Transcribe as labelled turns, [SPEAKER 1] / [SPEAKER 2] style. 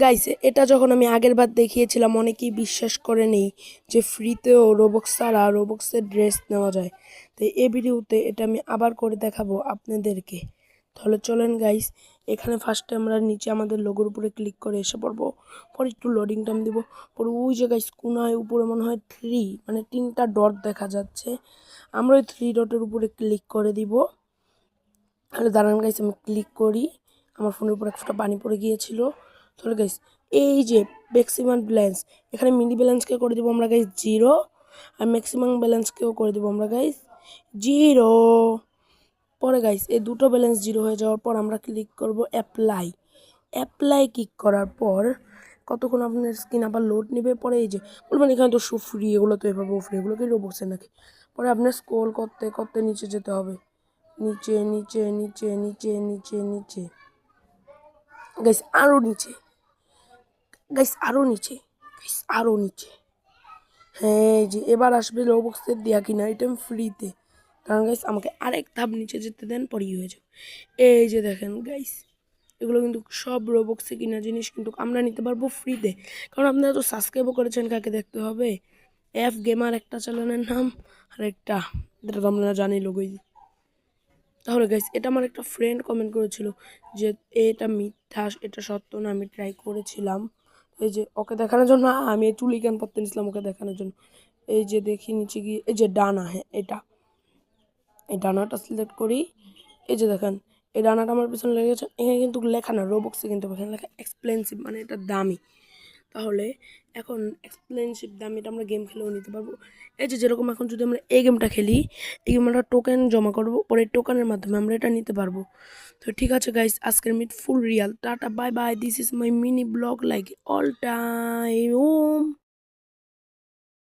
[SPEAKER 1] Guys এটা যখন আমি আগের বার দেখিয়েছিলাম অনেকেই বিশ্বাস করে নেই যে ফ্রিতেও রোবক্স ছাড়া রোবক্সের ড্রেস নেওয়া যায়। তো এই ভিডিওতে এটা আমি আবার করে দেখাবো আপনাদেরকে। তাহলে চলেন গাইস, এখানে ফার্স্টে আমরা নিচে আমাদের লোগোর উপরে ক্লিক করে এসে পড়বো। পরে একটু লোডিং টাইম দিব। পরে ওই যে গাইস কোনায় উপরে মনে হয় মানে 3টা ডট দেখা যাচ্ছে। আমরা ওই 3 ডটের উপরে ক্লিক করে দিব। তাহলে দাঁড়ান গাইস, আমি ক্লিক করি। আমার ফোনের উপর একটা পানি পড়ে গিয়েছিল। তাহলে গাইস এই যে ম্যাক্সিমাম ব্যালেন্স, এখানে মিনি ব্যালেন্সকে করে দিব আমরা গাইস 0, আর ম্যাক্সিমাম ব্যালেন্সকেও করে দিব আমরা গাইস 0। পরে গাইস এই দুটো ব্যালেন্স 0 হয়ে যাওয়ার পর আমরা ক্লিক করব অ্যাপ্লাই ক্লিক করার পর কতক্ষণ আপনার স্ক্রিন আবার লোড নেবে। পরে এই যে বলবেন এখানে তো ফ্রি, এগুলো তো এভাবে ফ্রি, এগুলো কি রোবক্সে নাকি। পরে আপনার স্ক্রল করতে করতে নিচে যেতে হবে, নিচে নিচে নিচে নিচে নিচে নিচে গাইস আরো নিচে, গাইস আরো নিচে, গাইস আরো নিচে। হ্যাঁ এই যে এবার আসবে রোবক্সের দেয়া কিনা আইটেম ফ্রিতে। কারণ গাইস আমাকে আরেক ধাপ নিচে যেতে দেন, পরেই হয়ে যাবে। এই যে দেখেন গাইস, এগুলো কিন্তু সব রোবক্সে কিনা জিনিস, কিন্তু আমরা নিতে পারবো ফ্রিতে। কারণ আপনারা তো সাবস্ক্রাইবও করেছেন, কাকে দেখতে হবে, এফ গেমার একটা চ্যানেলের নাম, আর একটা যেটা তো আপনারা জানি লোগোই। তাহলে গাইস এটা আমার একটা ফ্রেন্ড কমেন্ট করেছিল যে এটা মিথ্যা, এটা সত্য না, আমি ট্রাই করেছিলাম। এই যে ওকে দেখানোর জন্য আমি এই চুলি কেন পরতে নিয়েছিলাম ওকে দেখানোর জন্য। এই যে দেখি নিচে গিয়ে এই যে ডানা, হ্যাঁ এটা, এই ডানাটা সিলেক্ট করি। এই যে দেখেন এই ডানাটা আমার পিছনে লেগেছে। এখানে কিন্তু লেখা না রোবক্সে, কিন্তু এখানে লেখা এক্সপেন্সিভ, মানে এটা দামি। তাহলে এখন এক্সপেন্সিভ দামিটা আমরা গেম খেলেও নিতে পারবো। এই যে যেরকম এখন যদি আমরা এই গেমটা খেলি, এই গেমে আমরা টোকেন জমা করবো, পরে টোকেনের মাধ্যমে আমরা এটা নিতে পারবো। তো ঠিক আছে গাইস, আজকের মিট ফুল রিয়াল, tata bye bye, this is my mini blog like all time.